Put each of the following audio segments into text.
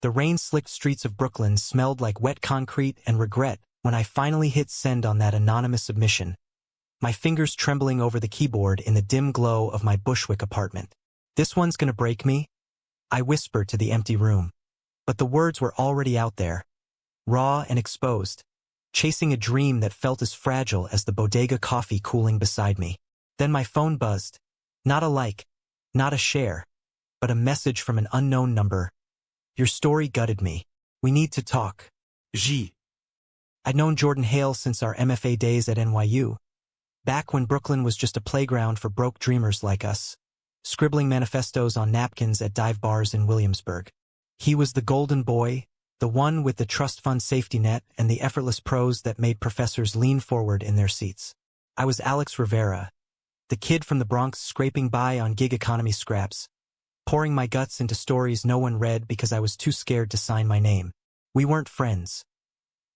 The rain-slicked streets of Brooklyn smelled like wet concrete and regret when I finally hit send on that anonymous submission, my fingers trembling over the keyboard in the dim glow of my Bushwick apartment. "This one's gonna break me," I whispered to the empty room. But the words were already out there, raw and exposed, chasing a dream that felt as fragile as the bodega coffee cooling beside me. Then my phone buzzed. Not a like, not a share, but a message from an unknown number. "Your story gutted me. We need to talk. G." I'd known Jordan Hale since our MFA days at NYU, back when Brooklyn was just a playground for broke dreamers like us, scribbling manifestos on napkins at dive bars in Williamsburg. He was the golden boy, the one with the trust fund safety net and the effortless prose that made professors lean forward in their seats. I was Alex Rivera, the kid from the Bronx scraping by on gig economy scraps, pouring my guts into stories no one read because I was too scared to sign my name. We weren't friends.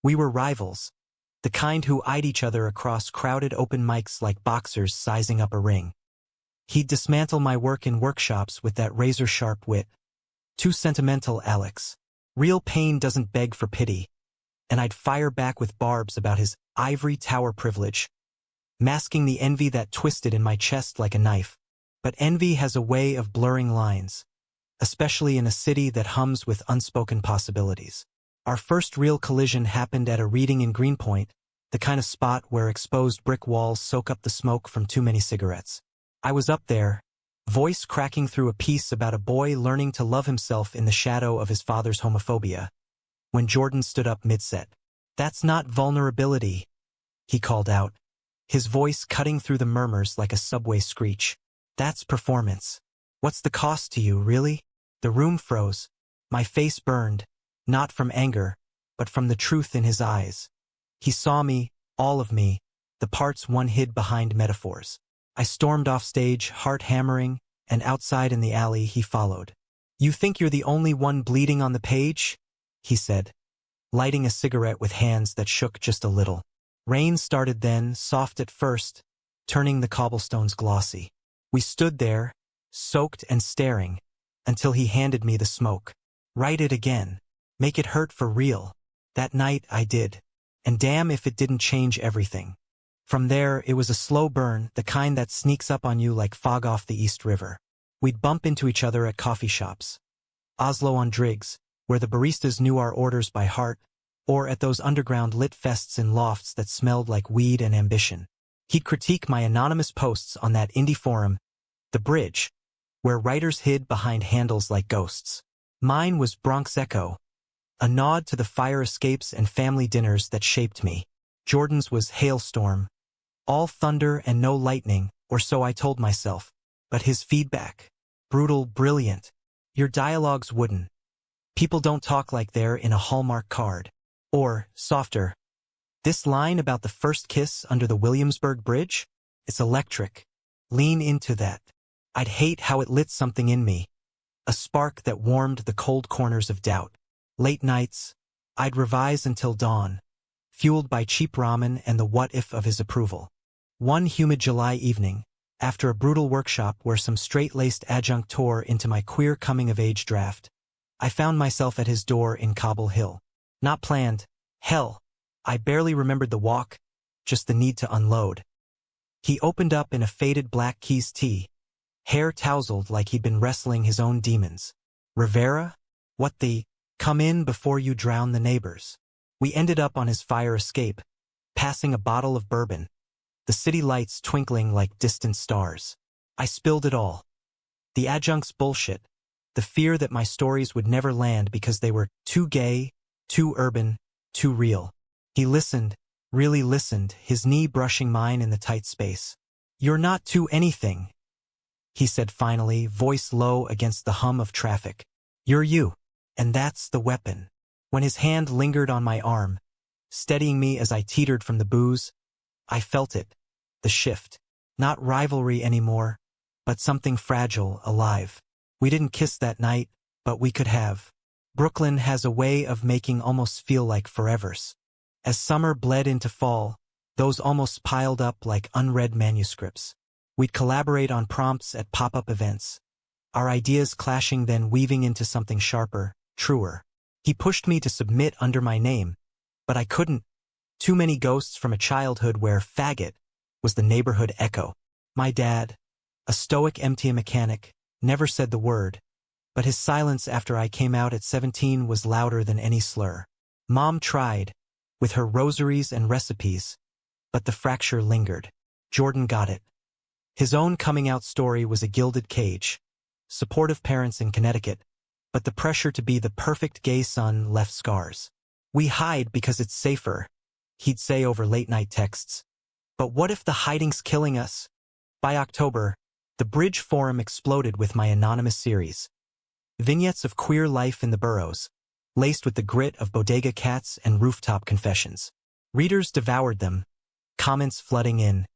We were rivals, the kind who eyed each other across crowded open mics like boxers sizing up a ring. He'd dismantle my work in workshops with that razor-sharp wit. "Too sentimental, Alex. Real pain doesn't beg for pity." And I'd fire back with barbs about his ivory tower privilege, masking the envy that twisted in my chest like a knife. But envy has a way of blurring lines, especially in a city that hums with unspoken possibilities. Our first real collision happened at a reading in Greenpoint, the kind of spot where exposed brick walls soak up the smoke from too many cigarettes. I was up there, voice cracking through a piece about a boy learning to love himself in the shadow of his father's homophobia, when Jordan stood up mid-set. "That's not vulnerability," he called out, his voice cutting through the murmurs like a subway screech. "That's performance. What's the cost to you, really?" The room froze. My face burned, not from anger, but from the truth in his eyes. He saw me, all of me, the parts one hid behind metaphors. I stormed off stage, heart hammering, and outside in the alley he followed. "You think you're the only one bleeding on the page?" he said, lighting a cigarette with hands that shook just a little. Rain started then, soft at first, turning the cobblestones glossy. We stood there, soaked and staring, until he handed me the smoke. "Write it again. Make it hurt for real." That night I did. And damn if it didn't change everything. From there, it was a slow burn, the kind that sneaks up on you like fog off the East River. We'd bump into each other at coffee shops. Oslo on Driggs, where the baristas knew our orders by heart, or at those underground lit fests in lofts that smelled like weed and ambition. He'd critique my anonymous posts on that indie forum, The Bridge, where writers hid behind handles like ghosts. Mine was Bronx Echo, a nod to the fire escapes and family dinners that shaped me. Jordan's was Hailstorm, all thunder and no lightning, or so I told myself. But his feedback, brutal, brilliant. "Your dialogue's wooden. People don't talk like they're in a Hallmark card." Or, softer, "This line about the first kiss under the Williamsburg Bridge? It's electric. Lean into that." I'd hate how it lit something in me, a spark that warmed the cold corners of doubt. Late nights, I'd revise until dawn, fueled by cheap ramen and the what-if of his approval. One humid July evening, after a brutal workshop where some straight-laced adjunct tore into my queer coming-of-age draft, I found myself at his door in Cobble Hill. Not planned. Hell, I barely remembered the walk, just the need to unload. He opened up in a faded black Keys tee, hair tousled like he'd been wrestling his own demons. "Rivera? What the? Come in before you drown the neighbors." We ended up on his fire escape, passing a bottle of bourbon, the city lights twinkling like distant stars. I spilled it all. The adjunct's bullshit, the fear that my stories would never land because they were too gay, too urban, too real. He listened, really listened, his knee brushing mine in the tight space. "You're not too anything," he said finally, voice low against the hum of traffic. "You're you. And that's the weapon." When his hand lingered on my arm, steadying me as I teetered from the booze, I felt it, the shift. Not rivalry anymore, but something fragile, alive. We didn't kiss that night, but we could have. Brooklyn has a way of making almost feel like forevers. As summer bled into fall, those almost piled up like unread manuscripts. We'd collaborate on prompts at pop-up events, our ideas clashing then weaving into something sharper, truer. He pushed me to submit under my name, but I couldn't. Too many ghosts from a childhood where faggot was the neighborhood echo. My dad, a stoic MTA mechanic, never said the word, but his silence after I came out at 17 was louder than any slur. Mom tried, with her rosaries and recipes, but the fracture lingered. Jordan got it. His own coming-out story was a gilded cage. Supportive parents in Connecticut, but the pressure to be the perfect gay son left scars. "We hide because it's safer," he'd say over late-night texts. But what if the hiding's killing us? By October, the Bridge forum exploded with my anonymous series. Vignettes of queer life in the boroughs, laced with the grit of bodega cats and rooftop confessions. Readers devoured them, comments flooding in.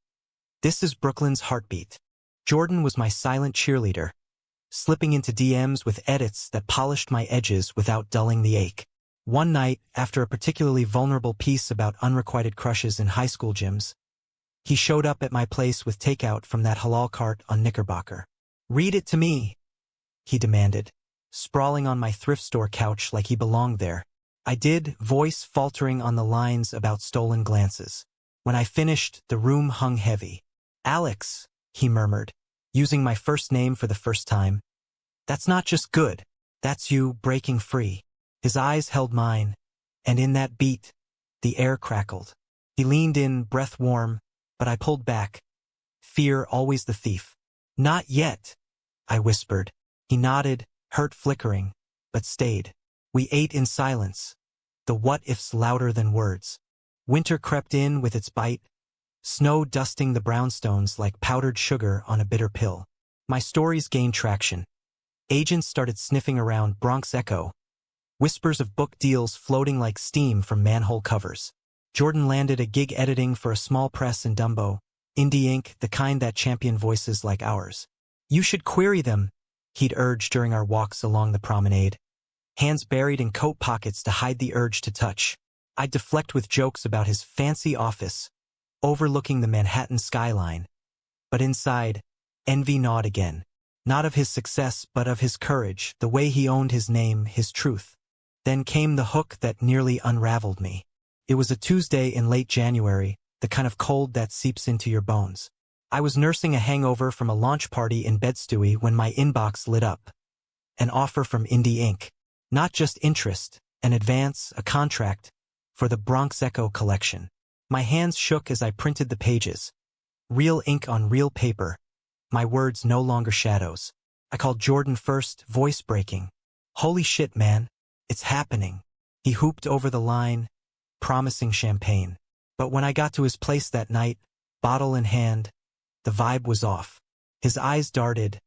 This is Brooklyn's heartbeat. Jordan was my silent cheerleader, slipping into DMs with edits that polished my edges without dulling the ache. One night, after a particularly vulnerable piece about unrequited crushes in high school gyms, he showed up at my place with takeout from that halal cart on Knickerbocker. "Read it to me," he demanded, sprawling on my thrift store couch like he belonged there. I did, voice faltering on the lines about stolen glances. When I finished, the room hung heavy. "Alex," he murmured, using my first name for the first time. "That's not just good. That's you breaking free." His eyes held mine, and in that beat, the air crackled. He leaned in, breath warm, but I pulled back. Fear always the thief. "Not yet," I whispered. He nodded, hurt flickering, but stayed. We ate in silence, the what-ifs louder than words. Winter crept in with its bite, snow dusting the brownstones like powdered sugar on a bitter pill. My stories gained traction. Agents started sniffing around Bronx Echo, whispers of book deals floating like steam from manhole covers. Jordan landed a gig editing for a small press in Dumbo, Indie Inc., the kind that champion voices like ours. "You should query them," he'd urge during our walks along the promenade, hands buried in coat pockets to hide the urge to touch. I'd deflect with jokes about his fancy office, overlooking the Manhattan skyline. But inside, envy gnawed again. Not of his success, but of his courage, the way he owned his name, his truth. Then came the hook that nearly unraveled me. It was a Tuesday in late January, the kind of cold that seeps into your bones. I was nursing a hangover from a launch party in Bed-Stuy when my inbox lit up. An offer from Indie Inc. Not just interest, an advance, a contract, for the Bronx Echo collection. My hands shook as I printed the pages. Real ink on real paper. My words no longer shadows. I called Jordan first, voice breaking. "Holy shit, man. It's happening." He whooped over the line, promising champagne. But when I got to his place that night, bottle in hand, the vibe was off. His eyes darted,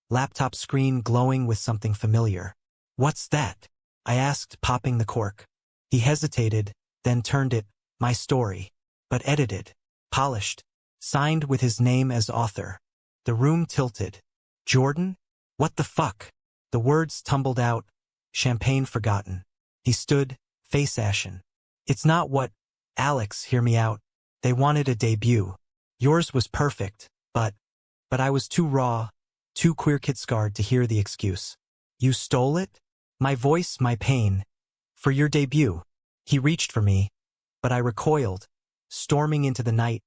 laptop screen glowing with something familiar. "What's that?" I asked, popping the cork. He hesitated, then turned it, my story, but edited, polished, signed with his name as author. The room tilted. "Jordan? What the fuck?" The words tumbled out, champagne forgotten. He stood, face ashen. "It's not what, Alex, hear me out. They wanted a debut. Yours was perfect, but I was too raw, too queer kid scarred to hear the excuse. You stole it? My voice, my pain. For your debut." He reached for me, but I recoiled, storming into the night,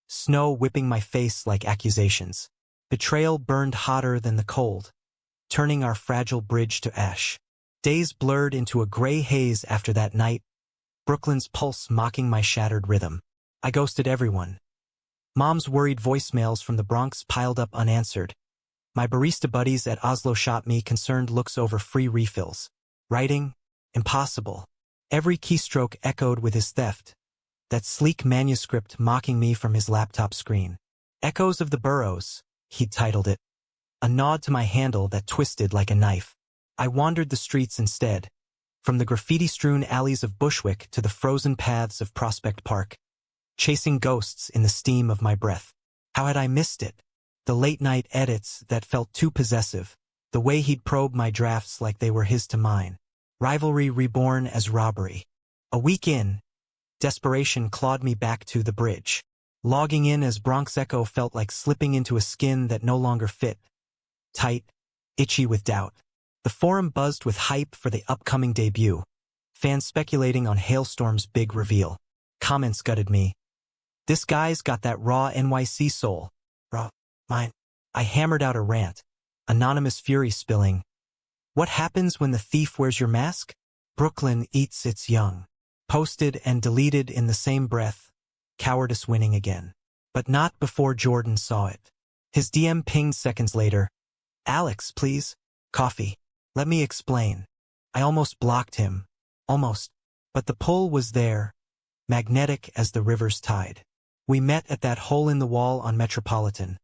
snow whipping my face like accusations. Betrayal burned hotter than the cold, turning our fragile bridge to ash. Days blurred into a gray haze after that night, Brooklyn's pulse mocking my shattered rhythm. I ghosted everyone. Mom's worried voicemails from the Bronx piled up unanswered. My barista buddies at Oslo shot me concerned looks over free refills. Writing? Impossible. Every keystroke echoed with his theft, that sleek manuscript mocking me from his laptop screen. "Echoes of the Boroughs," he'd titled it. A nod to my handle that twisted like a knife. I wandered the streets instead, from the graffiti-strewn alleys of Bushwick to the frozen paths of Prospect Park, chasing ghosts in the steam of my breath. How had I missed it? The late-night edits that felt too possessive, the way he'd probe my drafts like they were his to mine. Rivalry reborn as robbery. A week in, desperation clawed me back to the bridge. Logging in as Bronx Echo felt like slipping into a skin that no longer fit. Tight, itchy with doubt. The forum buzzed with hype for the upcoming debut. Fans speculating on Hailstorm's big reveal. Comments gutted me. This guy's got that raw NYC soul. Raw. Mine. I hammered out a rant. Anonymous fury spilling. What happens when the thief wears your mask? Brooklyn eats its young. Posted and deleted in the same breath. Cowardice winning again. But not before Jordan saw it. His DM pinged seconds later. Alex, please. Coffee. Let me explain. I almost blocked him. Almost. But the pull was there. Magnetic as the river's tide. We met at that hole in the wall on Metropolitan.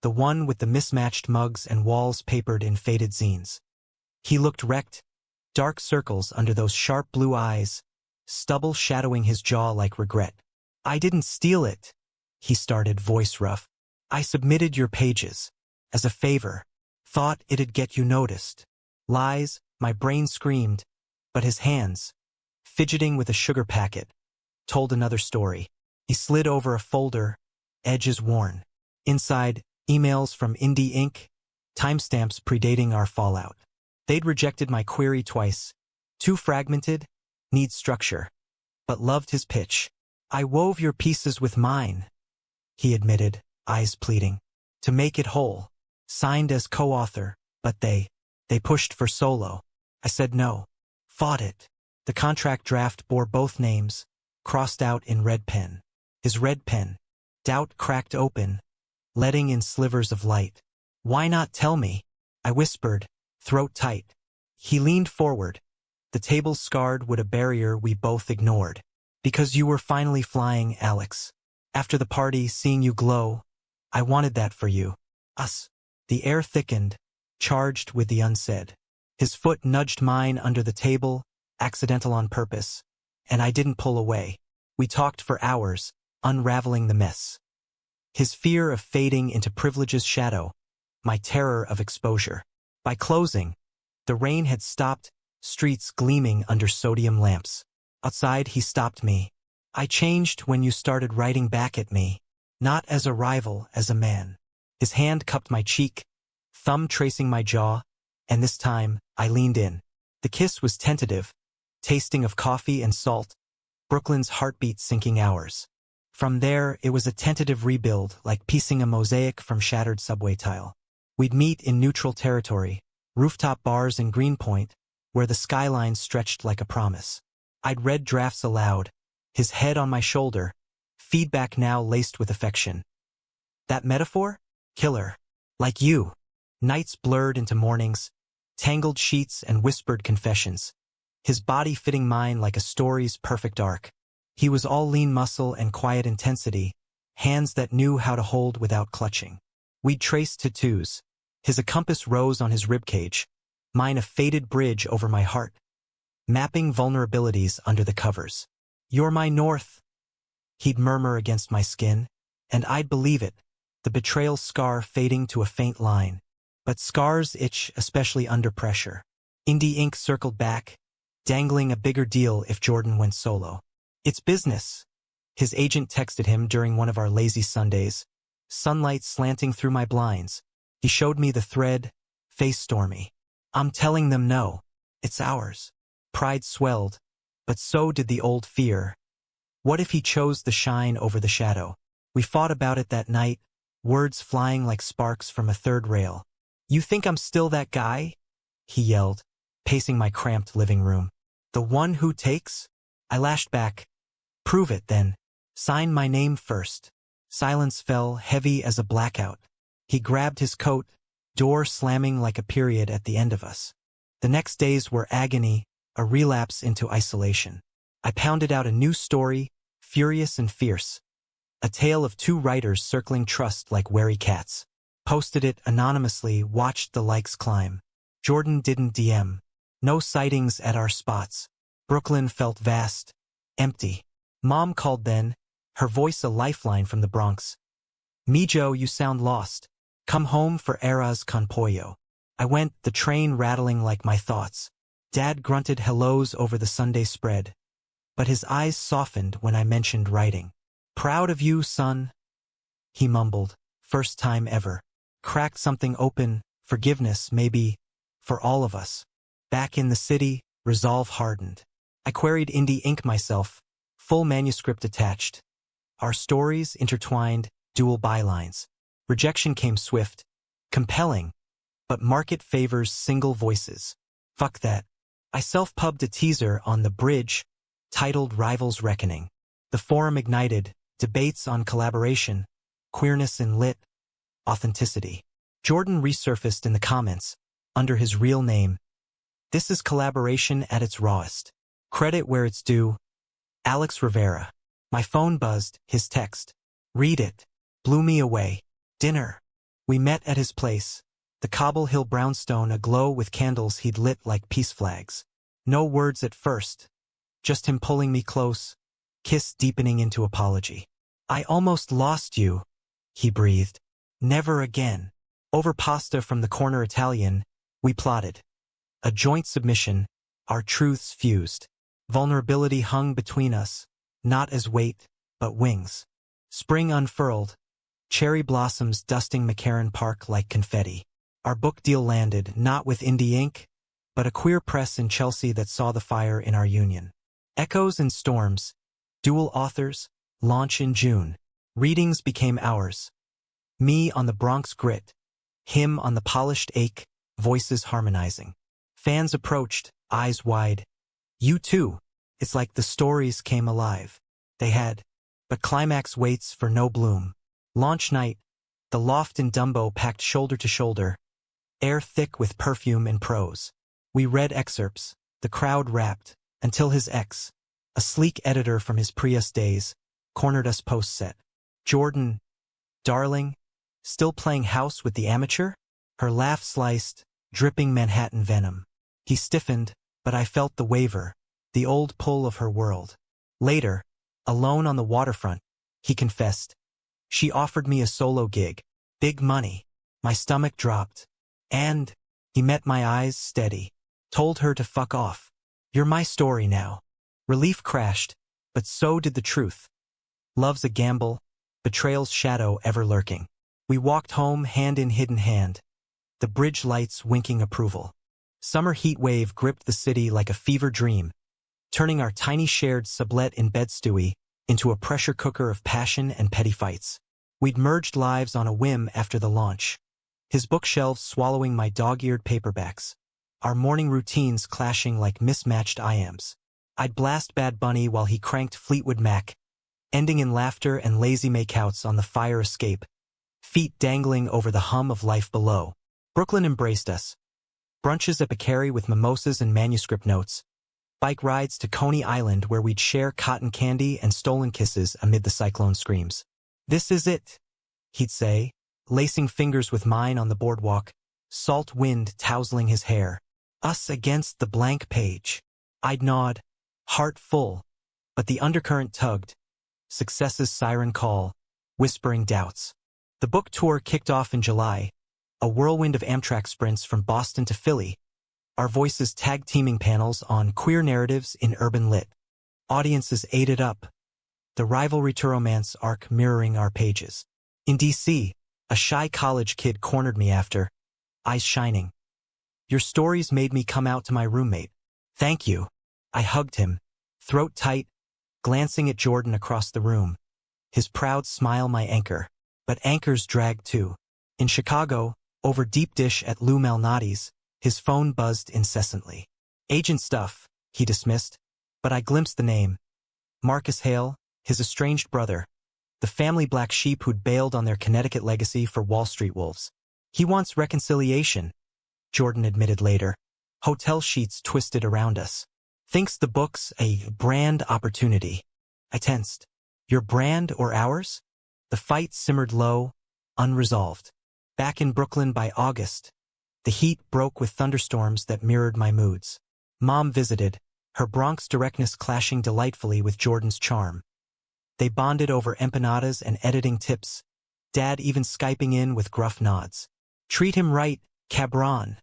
The one with the mismatched mugs and walls papered in faded zines. He looked wrecked. Dark circles under those sharp blue eyes. Stubble shadowing his jaw like regret. I didn't steal it, he started, voice rough. I submitted your pages. As a favor. Thought it'd get you noticed. Lies, my brain screamed. But his hands, fidgeting with a sugar packet, told another story. He slid over a folder, edges worn. Inside, emails from Indie Inc., timestamps predating our fallout. They'd rejected my query twice. Too fragmented, need structure. But loved his pitch. I wove your pieces with mine, he admitted, eyes pleading. To make it whole. Signed as co-author, but they pushed for solo. I said no. Fought it. The contract draft bore both names, crossed out in red pen. His red pen. Doubt cracked open, letting in slivers of light. Why not tell me? I whispered, throat tight. He leaned forward. The table scarred with a barrier we both ignored. Because you were finally flying, Alex. After the party, seeing you glow, I wanted that for you. Us. The air thickened, charged with the unsaid. His foot nudged mine under the table, accidental on purpose, and I didn't pull away. We talked for hours, unraveling the mess. His fear of fading into privilege's shadow, my terror of exposure. By closing, the rain had stopped, streets gleaming under sodium lamps. Outside, he stopped me. I changed when you started writing back at me, not as a rival, as a man. His hand cupped my cheek, thumb tracing my jaw, and this time, I leaned in. The kiss was tentative, tasting of coffee and salt, Brooklyn's heartbeat sinking ours. From there, it was a tentative rebuild, like piecing a mosaic from shattered subway tile. We'd meet in neutral territory, rooftop bars in Greenpoint, where the skyline stretched like a promise. I'd read drafts aloud, his head on my shoulder, feedback now laced with affection. That metaphor? Killer. Like you. Nights blurred into mornings, tangled sheets and whispered confessions. His body fitting mine like a story's perfect arc. He was all lean muscle and quiet intensity, hands that knew how to hold without clutching. We'd traced tattoos. His a compass rose on his ribcage, mine a faded bridge over my heart. Mapping vulnerabilities under the covers. You're my north, he'd murmur against my skin, and I'd believe it, the betrayal scar fading to a faint line. But scars itch, especially under pressure. Indie Inc. circled back, dangling a bigger deal if Jordan went solo. It's business. His agent texted him during one of our lazy Sundays, sunlight slanting through my blinds. He showed me the thread, face stormy. I'm telling them no. It's ours. Pride swelled, but so did the old fear. What if he chose the shine over the shadow? We fought about it that night, words flying like sparks from a third rail. You think I'm still that guy? He yelled, pacing my cramped living room. The one who takes? I lashed back. Prove it, then. Sign my name first. Silence fell, heavy as a blackout. He grabbed his coat, door slamming like a period at the end of us. The next days were agony, a relapse into isolation. I pounded out a new story, furious and fierce. A tale of two writers circling trust like wary cats. Posted it anonymously, watched the likes climb. Jordan didn't DM. No sightings at our spots. Brooklyn felt vast, empty. Mom called then, her voice a lifeline from the Bronx. Mijo, you sound lost. Come home for Eras con pollo. I went, the train rattling like my thoughts. Dad grunted hellos over the Sunday spread. But his eyes softened when I mentioned writing. Proud of you, son, he mumbled, first time ever. Cracked something open, forgiveness, maybe, for all of us. Back in the city, resolve hardened. I queried Indie Ink myself, full manuscript attached. Our stories intertwined, dual bylines. Rejection came swift, compelling, but market favors single voices. Fuck that. I self-pubbed a teaser on The Bridge, titled Rivals Reckoning. The forum ignited, debates on collaboration, queerness in lit, authenticity. Jordan resurfaced in the comments, under his real name. This is collaboration at its rawest. Credit where it's due. Alex Rivera. My phone buzzed, his text. Read it. Blew me away. Dinner. We met at his place, the Cobble Hill brownstone aglow with candles he'd lit like peace flags. No words at first. Just him pulling me close, kiss deepening into apology. I almost lost you, he breathed. Never again. Over pasta from the corner Italian, we plotted. A joint submission, our truths fused. Vulnerability hung between us, not as weight, but wings. Spring unfurled, cherry blossoms dusting McCarran Park like confetti. Our book deal landed, not with Indie Ink, but a queer press in Chelsea that saw the fire in our union. Echoes and Storms, dual authors, launch in June. Readings became ours. Me on the Bronx grit, him on the polished ache, voices harmonizing. Fans approached, eyes wide. You too. It's like the stories came alive. They had. But climax waits for no bloom. Launch night, the loft in Dumbo packed shoulder to shoulder, air thick with perfume and prose. We read excerpts, the crowd rapped, until his ex, a sleek editor from his Prius days, cornered us post-set. Jordan, darling, still playing house with the amateur? Her laugh sliced, dripping Manhattan venom. He stiffened, but I felt the waver, the old pull of her world. Later, alone on the waterfront, he confessed. She offered me a solo gig. Big money. My stomach dropped. And he met my eyes steady. Told her to fuck off. You're my story now. Relief crashed, but so did the truth. Love's a gamble, betrayal's shadow ever lurking. We walked home hand in hidden hand, the bridge lights winking approval. Summer heat wave gripped the city like a fever dream, turning our tiny shared sublet in Bed-Stuy into a pressure cooker of passion and petty fights. We'd merged lives on a whim after the launch, his bookshelves swallowing my dog-eared paperbacks, our morning routines clashing like mismatched iams. I'd blast Bad Bunny while he cranked Fleetwood Mac, ending in laughter and lazy makeouts on the fire escape, feet dangling over the hum of life below. Brooklyn embraced us. Brunches at Picari with mimosas and manuscript notes, bike rides to Coney Island where we'd share cotton candy and stolen kisses amid the cyclone screams. This is it, he'd say, lacing fingers with mine on the boardwalk, salt wind tousling his hair. Us against the blank page. I'd nod, heart full, but the undercurrent tugged, success's siren call, whispering doubts. The book tour kicked off in July, a whirlwind of Amtrak sprints from Boston to Philly, our voices tag-teaming panels on queer narratives in urban lit. Audiences ate it up, the rivalry to romance arc mirroring our pages. In D.C., a shy college kid cornered me after, eyes shining. Your stories made me come out to my roommate. Thank you. I hugged him, throat tight, glancing at Jordan across the room. His proud smile my anchor. But anchors dragged too. In Chicago, over deep dish at Lou Malnati's, his phone buzzed incessantly. Agent stuff, he dismissed, but I glimpsed the name. Marcus Hale, his estranged brother, the family black sheep who'd bailed on their Connecticut legacy for Wall Street wolves. He wants reconciliation, Jordan admitted later. Hotel sheets twisted around us. Thinks the book's a brand opportunity. I tensed. Your brand or ours? The fight simmered low, unresolved. Back in Brooklyn by August, the heat broke with thunderstorms that mirrored my moods. Mom visited, her Bronx directness clashing delightfully with Jordan's charm. They bonded over empanadas and editing tips, Dad even Skyping in with gruff nods. Treat him right, cabron,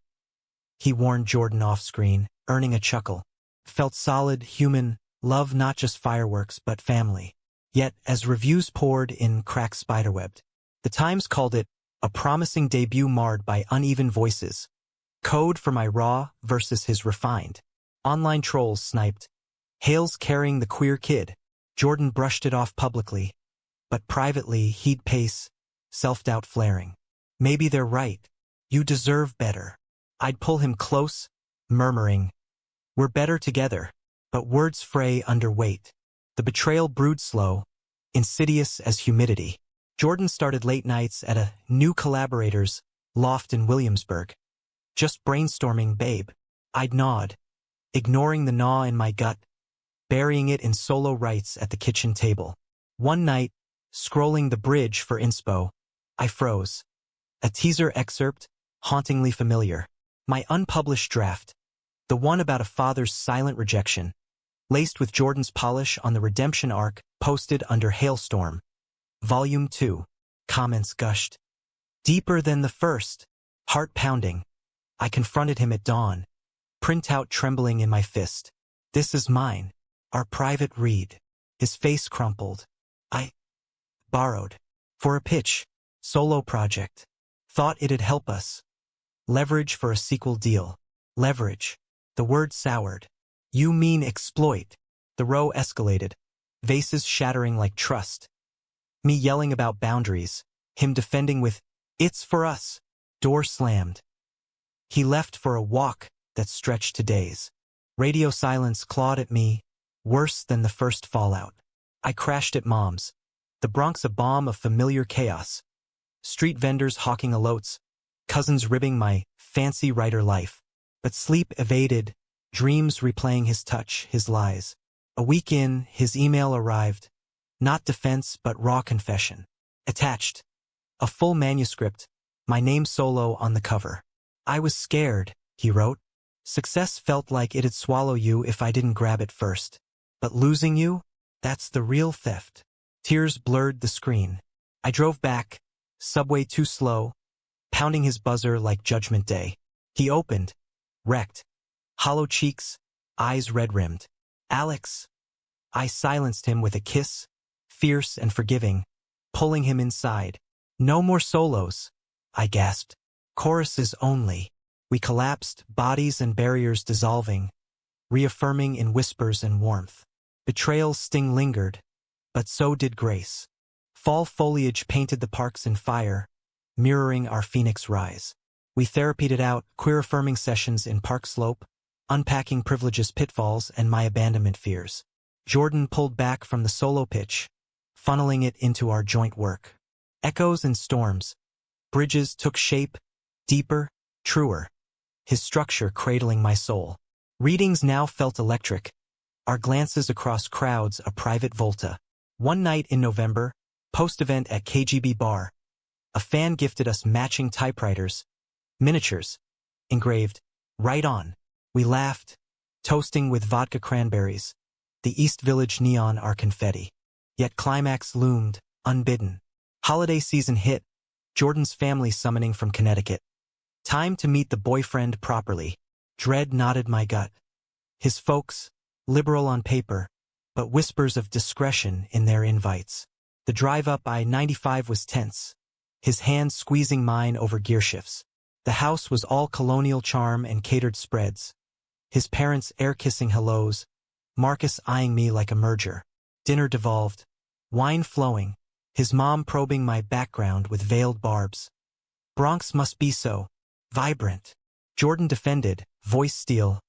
he warned Jordan off-screen, earning a chuckle. Felt solid, human, love not just fireworks but family. Yet, as reviews poured in cracked spiderwebbed, the Times called it a promising debut marred by uneven voices. Code for my raw versus his refined. Online trolls sniped. Hale's carrying the queer kid. Jordan brushed it off publicly, but privately he'd pace, self-doubt flaring. Maybe they're right. You deserve better. I'd pull him close, murmuring, we're better together. But words fray under weight. The betrayal brewed slow, insidious as humidity. Jordan started late nights at a new collaborator's loft in Williamsburg. Just brainstorming, babe. I'd nod, ignoring the gnaw in my gut, burying it in solo writes at the kitchen table. One night, scrolling the bridge for inspo, I froze. A teaser excerpt, hauntingly familiar. My unpublished draft, the one about a father's silent rejection, laced with Jordan's polish on the redemption arc posted under Hailstorm. Volume 2. Comments gushed. Deeper than the first. Heart pounding. I confronted him at dawn. Printout trembling in my fist. This is mine. Our private read. His face crumpled. I borrowed. For a pitch. Solo project. Thought it'd help us. Leverage for a sequel deal. Leverage. The word soured. You mean exploit. The row escalated. Vases shattering like trust. Me yelling about boundaries. Him defending with, it's for us. Door slammed. He left for a walk that stretched to days. Radio silence clawed at me, worse than the first fallout. I crashed at Mom's. The Bronx a bomb of familiar chaos. Street vendors hawking elotes, cousins ribbing my fancy writer life. But sleep evaded, dreams replaying his touch, his lies. A week in, his email arrived. Not defense, but raw confession. Attached. A full manuscript, my name solo on the cover. I was scared, he wrote. Success felt like it'd swallow you if I didn't grab it first. But losing you? That's the real theft. Tears blurred the screen. I drove back, subway too slow, pounding his buzzer like Judgment Day. He opened. Wrecked. Hollow cheeks, eyes red-rimmed. Alex. I silenced him with a kiss, fierce and forgiving, pulling him inside. No more solos, I gasped. Choruses only. We collapsed, bodies and barriers dissolving, reaffirming in whispers and warmth. Betrayal's sting lingered, but so did grace. Fall foliage painted the parks in fire, mirroring our phoenix rise. We therapied it out, queer-affirming sessions in Park Slope, unpacking privilege's pitfalls and my abandonment fears. Jordan pulled back from the solo pitch, funneling it into our joint work. Echoes and storms. Bridges took shape, deeper, truer. His structure cradling my soul. Readings now felt electric. Our glances across crowds a private volta. One night in November, post-event at KGB Bar, a fan gifted us matching typewriters, miniatures, engraved, right on. We laughed, toasting with vodka cranberries. The East Village neon our confetti. Yet climax loomed, unbidden. Holiday season hit, Jordan's family summoning from Connecticut. Time to meet the boyfriend properly. Dread knotted my gut. His folks, liberal on paper, but whispers of discretion in their invites. The drive up I-95 was tense, his hand squeezing mine over gear shifts. The house was all colonial charm and catered spreads. His parents air-kissing hellos, Marcus eyeing me like a merger. Dinner devolved, wine flowing, his mom probing my background with veiled barbs. Bronx must be so vibrant. Jordan defended, voice steel.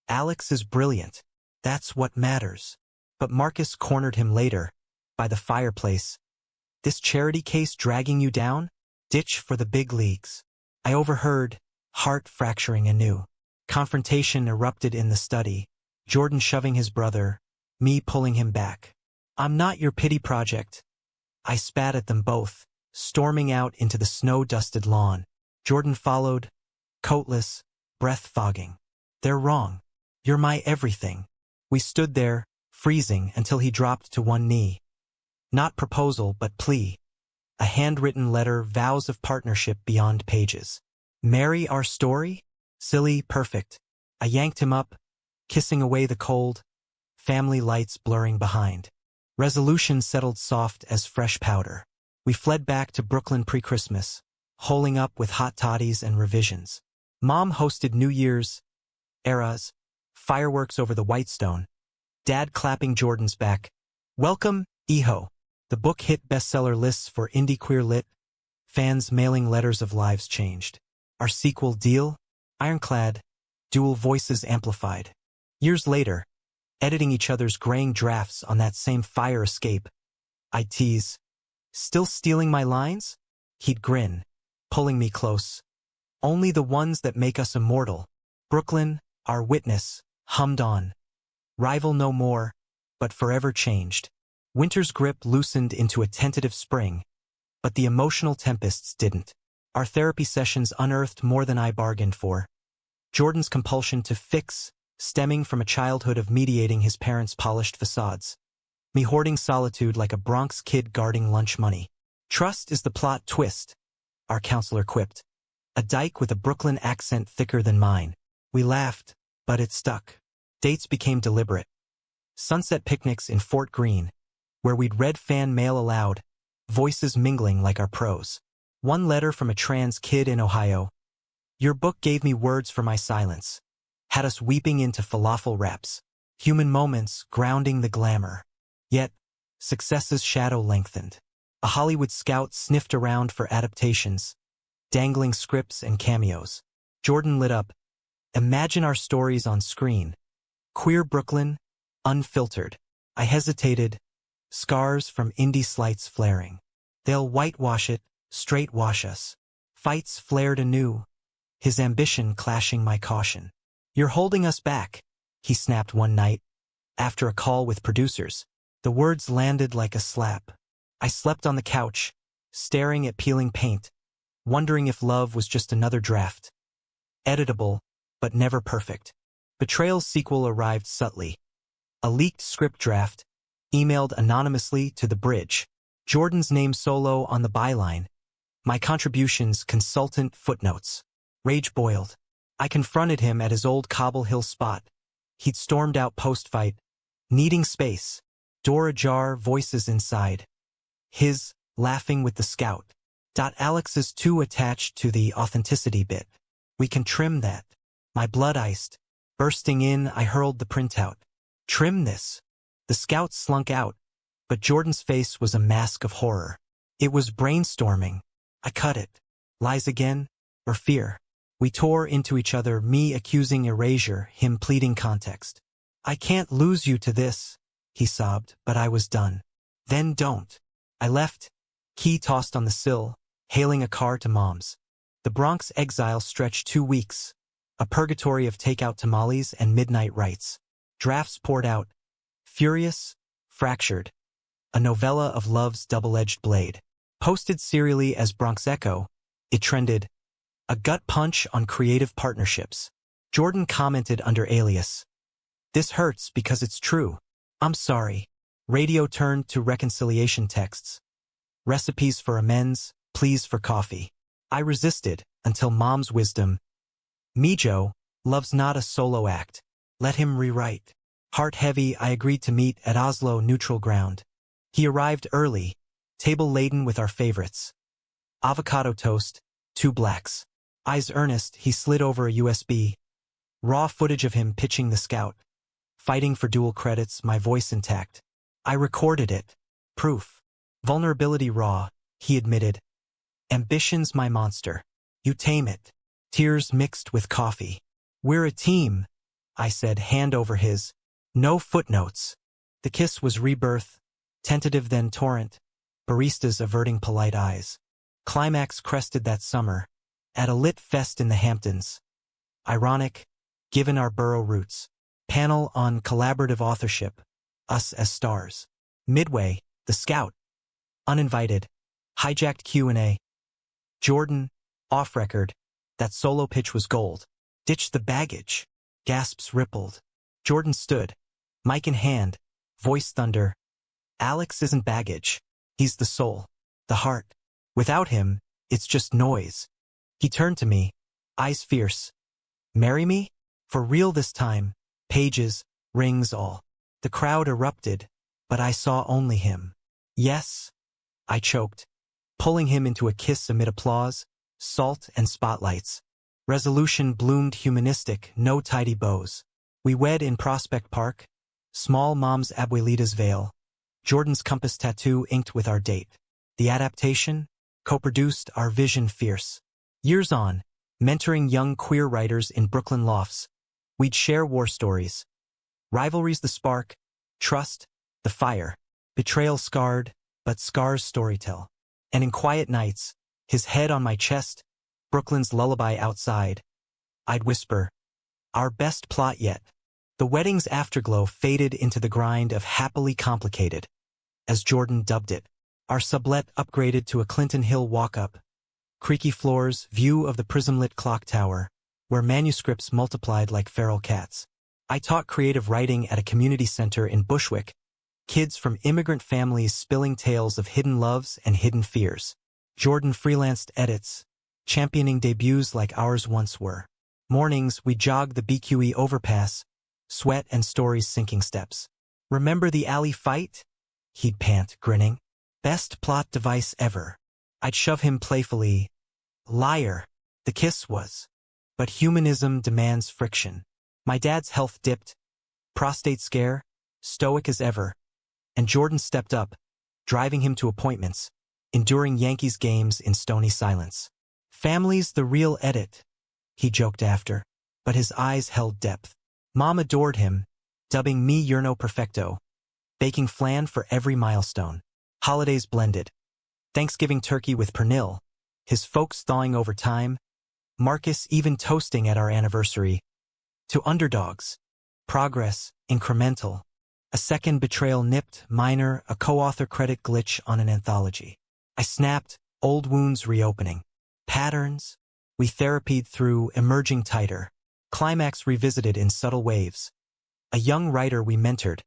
Alex is brilliant. That's what matters. But Marcus cornered him later, by the fireplace. This charity case dragging you down? Ditch for the big leagues. I overheard, heart fracturing anew. Confrontation erupted in the study, Jordan shoving his brother, me pulling him back. I'm not your pity project. I spat at them both, storming out into the snow-dusted lawn. Jordan followed, coatless, breath fogging. They're wrong. You're my everything. We stood there, freezing until he dropped to one knee. Not proposal, but plea. A handwritten letter, vows of partnership beyond pages. Marry our story? Silly, perfect. I yanked him up, kissing away the cold, family lights blurring behind. Resolution settled soft as fresh powder. We fled back to Brooklyn pre-Christmas, holing up with hot toddies and revisions. Mom hosted New Year's, eras, fireworks over the Whitestone. Dad clapping Jordan's back. Welcome, Eho. The book hit bestseller lists for indie queer lit. Fans mailing letters of lives changed. Our sequel deal? Ironclad. Dual voices amplified. Years later, editing each other's graying drafts on that same fire escape, I'd tease. Still stealing my lines? He'd grin, pulling me close. Only the ones that make us immortal. Brooklyn, our witness, hummed on. Rival no more, but forever changed. Winter's grip loosened into a tentative spring, but the emotional tempests didn't. Our therapy sessions unearthed more than I bargained for. Jordan's compulsion to fix, stemming from a childhood of mediating his parents' polished facades. Me hoarding solitude like a Bronx kid guarding lunch money. Trust is the plot twist, our counselor quipped. A dyke with a Brooklyn accent thicker than mine. We laughed, but it stuck. Dates became deliberate. Sunset picnics in Fort Greene, where we'd read fan mail aloud, voices mingling like our prose. One letter from a trans kid in Ohio. Your book gave me words for my silence. Had us weeping into falafel wraps. Human moments grounding the glamour. Yet, success's shadow lengthened. A Hollywood scout sniffed around for adaptations, dangling scripts and cameos. Jordan lit up. Imagine our stories on screen. Queer Brooklyn, unfiltered. I hesitated. Scars from indie slights flaring. They'll whitewash it, straight wash us. Fights flared anew. His ambition clashing my caution. You're holding us back, he snapped one night. After a call with producers, the words landed like a slap. I slept on the couch, staring at peeling paint, wondering if love was just another draft. Editable, but never perfect. Betrayal's sequel arrived subtly. A leaked script draft, emailed anonymously to The Bridge. Jordan's name solo on the byline. My contributions consultant footnotes. Rage boiled. I confronted him at his old Cobble Hill spot. He'd stormed out post-fight, needing space. Door ajar, voices inside. His, laughing with the scout. Alex is too attached to the authenticity bit. We can trim that. My blood iced. Bursting in, I hurled the printout. Trim this. The scout slunk out, but Jordan's face was a mask of horror. It was brainstorming. I cut it. Lies again, or fear? We tore into each other, me accusing erasure, him pleading context. I can't lose you to this, he sobbed, but I was done. Then don't. I left, key tossed on the sill, hailing a car to Mom's. The Bronx exile stretched 2 weeks, a purgatory of takeout tamales and midnight rites. Drafts poured out, furious, fractured, a novella of love's double-edged blade. Posted serially as Bronx Echo, it trended, a gut punch on creative partnerships. Jordan commented under alias. This hurts because it's true. I'm sorry. Radio turned to reconciliation texts. Recipes for amends, pleas for coffee. I resisted, until Mom's wisdom. Mijo, love's not a solo act. Let him rewrite. Heart heavy, I agreed to meet at Oslo neutral ground. He arrived early, table laden with our favorites. Avocado toast, 2 blacks. Eyes earnest, he slid over a USB. Raw footage of him pitching the scout. Fighting for dual credits, my voice intact. I recorded it. Proof. Vulnerability raw, he admitted. Ambition's my monster. You tame it. Tears mixed with coffee. We're a team, I said, hand over his. No footnotes. The kiss was rebirth, tentative then torrent, baristas averting polite eyes. Climax crested that summer, at a lit fest in the Hamptons. Ironic, given our borough roots. Panel on collaborative authorship, us as stars. Midway, the scout. Uninvited, hijacked Q&A. Jordan, off record, that solo pitch was gold. Ditched the baggage. Gasps rippled. Jordan stood, mic in hand, voice thunder. Alex isn't baggage. He's the soul, the heart. Without him, it's just noise. He turned to me, eyes fierce. Marry me? For real this time. Pages, rings all. The crowd erupted, but I saw only him. Yes, I choked, pulling him into a kiss amid applause, salt and spotlights. Resolution bloomed humanistic, no tidy bows. We wed in Prospect Park, Small Mom's Abuelita's Veil. Jordan's compass tattoo inked with our date. The adaptation? Co-produced Our Vision Fierce. Years on, mentoring young queer writers in Brooklyn lofts, we'd share war stories. Rivalry's the spark, trust, the fire, betrayal scarred, but scars storytell. And in quiet nights, his head on my chest, Brooklyn's lullaby outside, I'd whisper, our best plot yet. The wedding's afterglow faded into the grind of Happily Complicated, as Jordan dubbed it. Our sublet upgraded to a Clinton Hill walk-up. Creaky floors, view of the prism-lit clock tower, where manuscripts multiplied like feral cats. I taught creative writing at a community center in Bushwick, kids from immigrant families spilling tales of hidden loves and hidden fears. Jordan freelanced edits, championing debuts like ours once were. Mornings, we jogged the BQE overpass, sweat and stories sinking steps. Remember the alley fight? He'd pant, grinning. Best plot device ever. I'd shove him playfully. Liar. The kiss was. But humanism demands friction. My dad's health dipped. Prostate scare, stoic as ever. And Jordan stepped up, driving him to appointments, enduring Yankees games in stony silence. Family's the real edit, he joked after, but his eyes held depth. Mom adored him, dubbing me Yerno Perfecto, baking flan for every milestone. Holidays blended. Thanksgiving turkey with pernil, his folks thawing over time, Marcus even toasting at our anniversary. To underdogs. Progress, incremental. A second betrayal nipped, minor, a co-author credit glitch on an anthology. I snapped, old wounds reopening. Patterns? We therapied through, emerging tighter. Climax revisited in subtle waves. A young writer we mentored,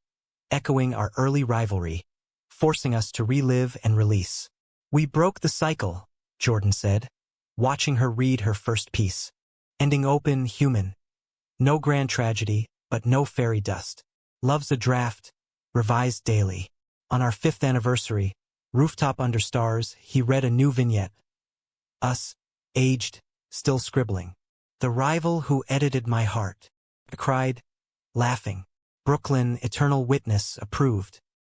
echoing our early rivalry, forcing us to relive and release. We broke the cycle, Jordan said, watching her read her first piece. Ending open, human. No grand tragedy, but no fairy dust. Love's a draft, revised daily. On our 5th anniversary, rooftop under stars, he read a new vignette. Us, aged, still scribbling. The rival who edited my heart. I cried, laughing. Brooklyn, eternal witness, approved.